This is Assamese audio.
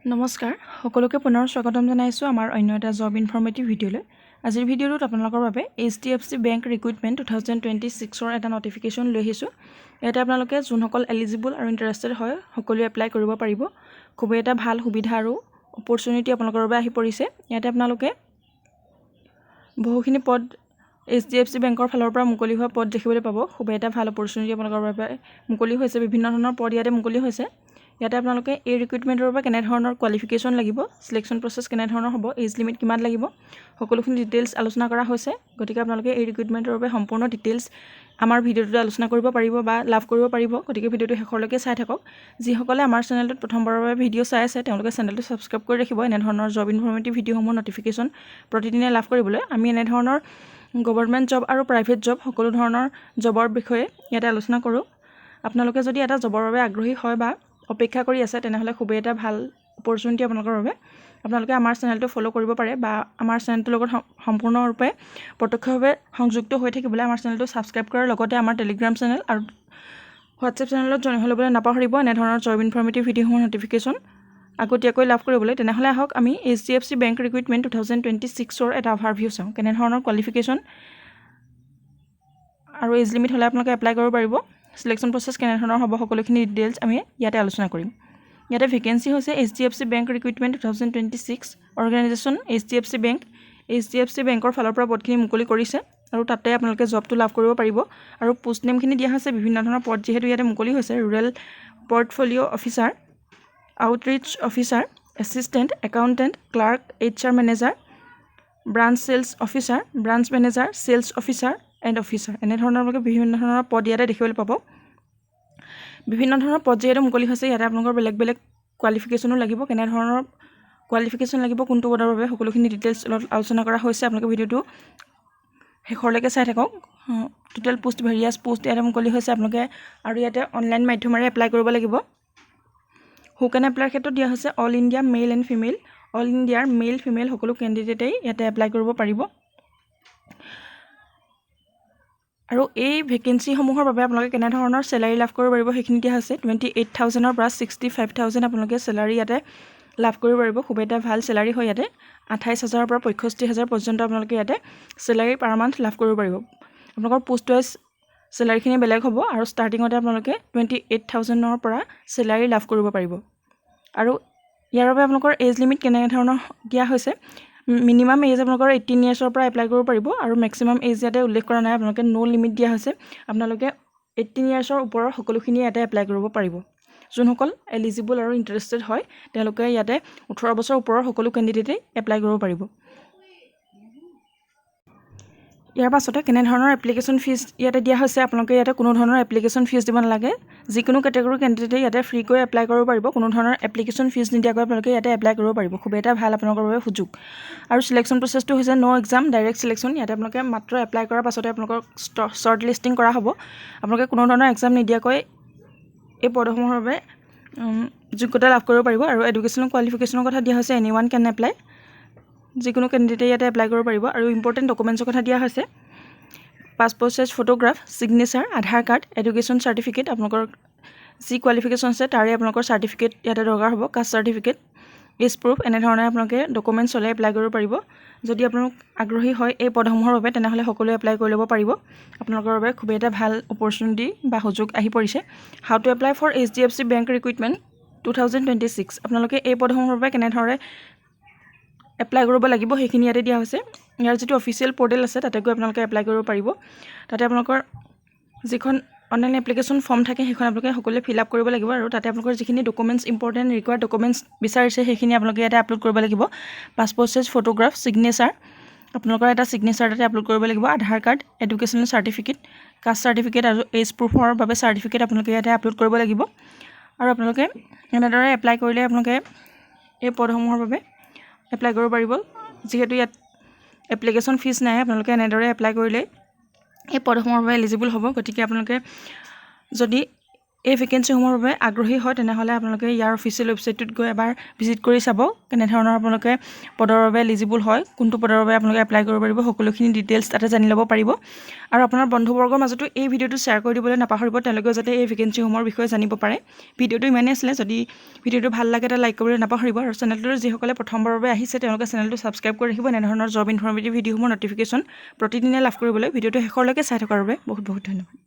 নমস্কাৰ সকলোকে পুনৰ স্বাগতম জনাইছো আমাৰ অন্য এটা জব ইনফৰমেটিভ ভিডিঅ'লৈ। আজিৰ ভিডিঅ'টোত আপোনালোকৰ বাবে HDFC বেংক ৰিক্ৰুটমেণ্ট 2026 ৰ এটা নটিফিকেশ্যন লৈ আহিছো। ইয়াতে আপোনালোকে যোনসকল এলিজিবল আৰু ইণ্টাৰেষ্টেড হয় সকলোৱে এপ্লাই কৰিব পাৰিব। খুবেই এটা ভাল সুবিধা আৰু অপৰচুনিটি আপোনালোকৰ বাবে আহি পৰিছে। ইয়াতে আপোনালোকে বহুখিনি পদ HDFC বেংকৰ ফালৰ পৰা মুকলি হোৱা পদ দেখিবলৈ পাব। খুবেই এটা ভাল অপৰচুনিটি আপোনালোকৰ বাবে মুকলি হৈছে। বিভিন্ন ধৰণৰ পদ ইয়াতে মুকলি হৈছে। ইয়াতে আপোনালোকে এই ৰিক্ৰুটমেণ্টৰ বাবে কেনে ধৰণৰ কোৱালিফিকেশ্যন লাগিব, সিলেকশ্যন প্ৰচেছ কেনে ধৰণৰ হ'ব, এজ লিমিট কিমান লাগিব, সকলোখিনি ডিটেইলছ আলোচনা কৰা হৈছে। গতিকে আপোনালোকে এই ৰিক্ৰুটমেণ্টৰ বাবে সম্পূৰ্ণ ডিটেইলছ আমাৰ ভিডিঅ'টোত আলোচনা কৰিব পাৰিব বা লাভ কৰিব পাৰিব। গতিকে ভিডিঅ'টো শেষলৈকে চাই থাকক। যিসকলে আমাৰ চেনেলটোত প্ৰথমবাৰৰ বাবে ভিডিঅ' চাই আছে তেওঁলোকে চেনেলটো ছাবস্ক্ৰাইব কৰি ৰাখিব। এনেধৰণৰ জব ইনফৰমেটিভ ভিডিঅ'সমূহ নটিফিকেশ্যন প্ৰতিদিনে লাভ কৰিবলৈ। আমি এনেধৰণৰ গভৰ্ণমেণ্ট জব আৰু প্ৰাইভেট জব সকলো ধৰণৰ জবৰ বিষয়ে ইয়াতে আলোচনা কৰোঁ। আপোনালোকে যদি এটা জবৰ বাবে আগ্ৰহী হয় বা অপেক্ষা কৰি আছে তেনেহ'লে খুবেই এটা ভাল অপৰচুনিটি আপোনালোকৰ বাবে। আপোনালোকে আমাৰ চেনেলটো ফ'ল' কৰিব পাৰে বা আমাৰ চেনেলটোৰ লগত সম্পূৰ্ণৰূপে প্ৰত্যক্ষভাৱে সংযুক্ত হৈ থাকিবলৈ আমাৰ চেনেলটো ছাবস্ক্ৰাইব কৰাৰ লগতে আমাৰ টেলিগ্ৰাম চেনেল আৰু হোৱাটছএপ চেনেলত জইন হৈ ল'বলৈ নাপাহৰিব। এনেধৰণৰ জব ইনফৰমেটিভ ভিডিঅ'সমূহৰ নটিফিকেশ্যন আগতীয়াকৈ লাভ কৰিবলৈ। তেনেহ'লে আহক আমি HDFC বেংক ৰিক্ৰুটমেণ্ট 2026 ৰ এটা অভাৰভিউ চাওঁ। কেনেধৰণৰ কোৱালিফিকেশ্যন আৰু এজ লিমিট হ'লে আপোনালোকে এপ্লাই কৰিব পাৰিব, সিলেকশ্যন প্ৰচেছ কেনেধৰণৰ হ'ব, সকলোখিনি ডিটেইলছ আমি ইয়াতে আলোচনা কৰিম। ইয়াতে ভেকেঞ্চি হৈছে HDFC bank recruitment 2026 organisation HDFC bank. HDFC বেংকৰ ফালৰ পৰা পদখিনি মুকলি কৰিছে আৰু তাতে আপোনালোকে জবটো লাভ কৰিব পাৰিব। আৰু পোষ্ট নেমখিনি দিয়া হৈছে বিভিন্ন ধৰণৰ পদ যিহেতু ইয়াতে মুকলি হৈছে। Rural portfolio' officer, outreach officer, assistant, accountant, clerk, HR manager, branch sales officer, branch manager, sales officer and officer. এনেধৰণৰ আপোনালোকে বিভিন্ন ধৰণৰ পদ ইয়াতে দেখিবলৈ পাব। বিভিন্ন ধৰণৰ পদ যিহেতু মুকলি হৈছে ইয়াতে আপোনালোকৰ বেলেগ বেলেগ কোৱালিফিকেশ্যনো লাগিব। কেনেধৰণৰ কোৱালিফিকেশ্যন লাগিব, কোনটো পদৰ বাবে, সকলোখিনি ডিটেইলছ আলোচনা কৰা হৈছে। আপোনালোকে ভিডিঅ'টো শেষলৈকে চাই থাকক। টোটেল পোষ্ট ভেৰিয়াছ পোষ্ট ইয়াতে মুকলি হৈছে। আপোনালোকে আৰু ইয়াতে অনলাইন মাধ্যমেৰে এপ্লাই কৰিব লাগিব। হু কেন এপ্লাইৰ ক্ষেত্ৰত দিয়া হৈছে all India mail and female. All ইণ্ডিয়াৰ মেইল ফিমেল সকলো কেণ্ডিডেটেই ইয়াতে এপ্লাই কৰিব পাৰিব। আৰু এই ভেকেঞ্চিসমূহৰ বাবে আপোনালোকে কেনেধৰণৰ চেলাৰী লাভ কৰিব পাৰিব সেইখিনি দিয়া হৈছে। 28,000ৰ পৰা 65,000 আপোনালোকে চেলাৰী ইয়াতে লাভ কৰিব পাৰিব। খুব এটা ভাল চেলাৰী হয় ইয়াতে। 28,000ৰ পৰা 65,000 পৰ্যন্ত আপোনালোকে ইয়াতে চেলাৰী পাৰ মান্থ লাভ কৰিব পাৰিব। আপোনালোকৰ পোষ্ট ৱাইজ চেলাৰীখিনি বেলেগ হ'ব আৰু ষ্টাৰ্টিঙতে আপোনালোকে 28,000ৰ পৰা চেলাৰী লাভ কৰিব পাৰিব। আৰু ইয়াৰ বাবে আপোনালোকৰ এজ লিমিট কেনেধৰণৰ দিয়া হৈছে, মিনিমাম এজ আপোনালোকৰ 18 ইয়াৰ্ছৰ পৰা এপ্লাই কৰিব পাৰিব আৰু মেক্সিমাম এজ ইয়াতে উল্লেখ কৰা নাই। আপোনালোকে ন' লিমিট দিয়া হৈছে। আপোনালোকে 18 ইয়াৰ্ছৰ ওপৰৰ সকলোখিনি ইয়াতে এপ্লাই কৰিব পাৰিব। যোনসকল এলিজিবল আৰু ইণ্টাৰেষ্টেড হয় তেওঁলোকে ইয়াতে 18 বছৰ ওপৰৰ সকলো কেণ্ডিডেটেই এপ্লাই কৰিব পাৰিব। ইয়াৰ পাছতে কেনেধৰণৰ এপ্লিকেশ্যন ফিজ ইয়াতে দিয়া হৈছে। আপোনালোকে ইয়াতে কোনো ধৰণৰ এপ্লিকেশ্যন ফিজ দিব নালাগে। যিকোনো কেটেগৰীৰ কেণ্ডিডেটে ইয়াতে ফ্ৰীকৈ এপ্লাই কৰিব পাৰিব। কোনো ধৰণৰ এপ্লিকেশ্যন ফিজ নিদিয়াকৈ আপোনালোকে ইয়াতে এপ্লাই কৰিব পাৰিব। খুব এটা ভাল আপোনালোকৰ বাবে সুযোগ। আৰু চিলেকশ্যন প্ৰচেছটো হৈছে ন' এক্সাম ডাইৰেক্ট চিলেকশ্যন। ইয়াতে আপোনালোকে মাত্ৰ এপ্লাই কৰাৰ পাছতে আপোনালোকৰ শ্বৰ্ট লিষ্টিং কৰা হ'ব। আপোনালোকে কোনো ধৰণৰ এক্সাম নিদিয়াকৈ এই পদসমূহৰ বাবে যোগ্যতা লাভ কৰিব পাৰিব। আৰু এডুকেশ্যনেল কোৱালিফিকেশ্যনৰ কথা দিয়া হৈছে এনিৱান কেন এপ্লাই। যিকোনো কেণ্ডিডেটে ইয়াতে এপ্লাই কৰিব পাৰিব। আৰু ইম্পৰ্টেণ্ট ডকুমেণ্টছৰ কথা দিয়া হৈছে পাছপৰ্ট চাইজ ফটোগ্ৰাফ, ছিগনেচাৰ, আধাৰ কাৰ্ড, এডুকেশ্যন চাৰ্টিফিকেট, আপোনালোকৰ যি কোৱালিফিকেশ্যন আছে তাৰে আপোনালোকৰ চাৰ্টিফিকেট ইয়াতে দৰকাৰ হ'ব। কাষ্ট চাৰ্টিফিকেট, এজ প্ৰুফ, এনেধৰণে আপোনালোকে ডকুমেণ্টছ হ'লে এপ্লাই কৰিব পাৰিব। যদি আপোনালোক আগ্ৰহী হয় এই পদসমূহৰ বাবে তেনেহ'লে সকলোৱে এপ্লাই কৰি ল'ব পাৰিব। আপোনালোকৰ বাবে খুবেই এটা ভাল অপৰচুনিটি বা সুযোগ আহি পৰিছে। How to apply for HDFC bank recruitment 2026। আপোনালোকে এই পদসমূহৰ বাবে কেনেধৰণে এপ্লাই কৰিব লাগিব সেইখিনি ইয়াতে দিয়া হৈছে। ইয়াৰ যিটো অফিচিয়েল পৰ্টেল আছে তাতে গৈ আপোনালোকে এপ্লাই কৰিব পাৰিব। তাতে আপোনালোকৰ যিখন অনলাইন এপ্লিকেশ্যন ফৰ্ম থাকে সেইখন আপোনালোকে সকলোৱে ফিল আপ কৰিব লাগিব। আৰু তাতে আপোনালোকৰ যিখিনি ডকুমেণ্টছ ইম্পৰ্টেণ্ট ৰিকুৱাৰ্ড ডকুমেণ্টছ বিচাৰিছে সেইখিনি আপোনালোকে ইয়াতে আপলোড কৰিব লাগিব। পাছপৰ্ট চাইজ ফটোগ্ৰাফ, ছিগনেচাৰ, আপোনালোকৰ এটা ছিগনেচাৰ তাতে আপলোড কৰিব লাগিব। Aadhaar card, educational certificate, caste certificate আৰু এজ প্ৰুফৰ বাবে চাৰ্টিফিকেট আপোনালোকে ইয়াতে আপলোড কৰিব লাগিব। আৰু আপোনালোকে এনেদৰে এপ্লাই কৰিলে আপোনালোকে এই পদসমূহৰ বাবে এপ্লাই কৰিব পাৰিব। যিহেতু ইয়াত এপ্লিকেশ্যন ফিজ নাই, আপোনালোকে এনেদৰে এপ্লাই কৰিলে এই পদসমূহৰ বাবে এলিজিবল হ'ব। গতিকে আপোনালোকে যদি এই ভেকেঞ্চিসমূহৰ বাবে আগ্ৰহী হয় তেনেহ'লে আপোনালোকে ইয়াৰ অফিচিয়েল ৱেবছাইটটোত গৈ এবাৰ ভিজিট কৰি চাব কেনেধৰণৰ আপোনালোকে পদৰ বাবে এলিজিবল হয়, কোনটো পদৰ বাবে আপোনালোকে এপ্লাই কৰিব পাৰিব, সকলোখিনি ডিটেইলছ তাতে জানি ল'ব পাৰিব। আৰু আপোনাৰ বন্ধুবৰ্গৰ মাজতো এই ভিডিঅ'টো শ্বেয়াৰ কৰি দিবলৈ নাপাহৰিব, তেওঁলোকেও যাতে এই ভেকেঞ্চিসমূহৰ বিষয়ে জানিব পাৰে। ভিডিঅ'টো ইমানেই আছিলে, যদি ভিডিঅ'টো ভাল লাগে এটা লাইক কৰিবলৈ নাপাহৰিব। আৰু চেনেলটোৰ যিসকলে প্ৰথমবাৰৰ বাবে আহিছে তেওঁলোকে চেনেলটো ছাবস্ক্ৰাইব কৰি ৰাখিব এনেধৰণৰ জব ইনফৰ্মেটিভ ভিডিঅ'সমূহৰ ন'টিফিকেশ্যন প্ৰতিদিনে লাভ কৰিবলৈ। ভিডিঅ'টো শেষলৈকে চাই থকাৰ বাবে বহুত বহুত ধন্যবাদ।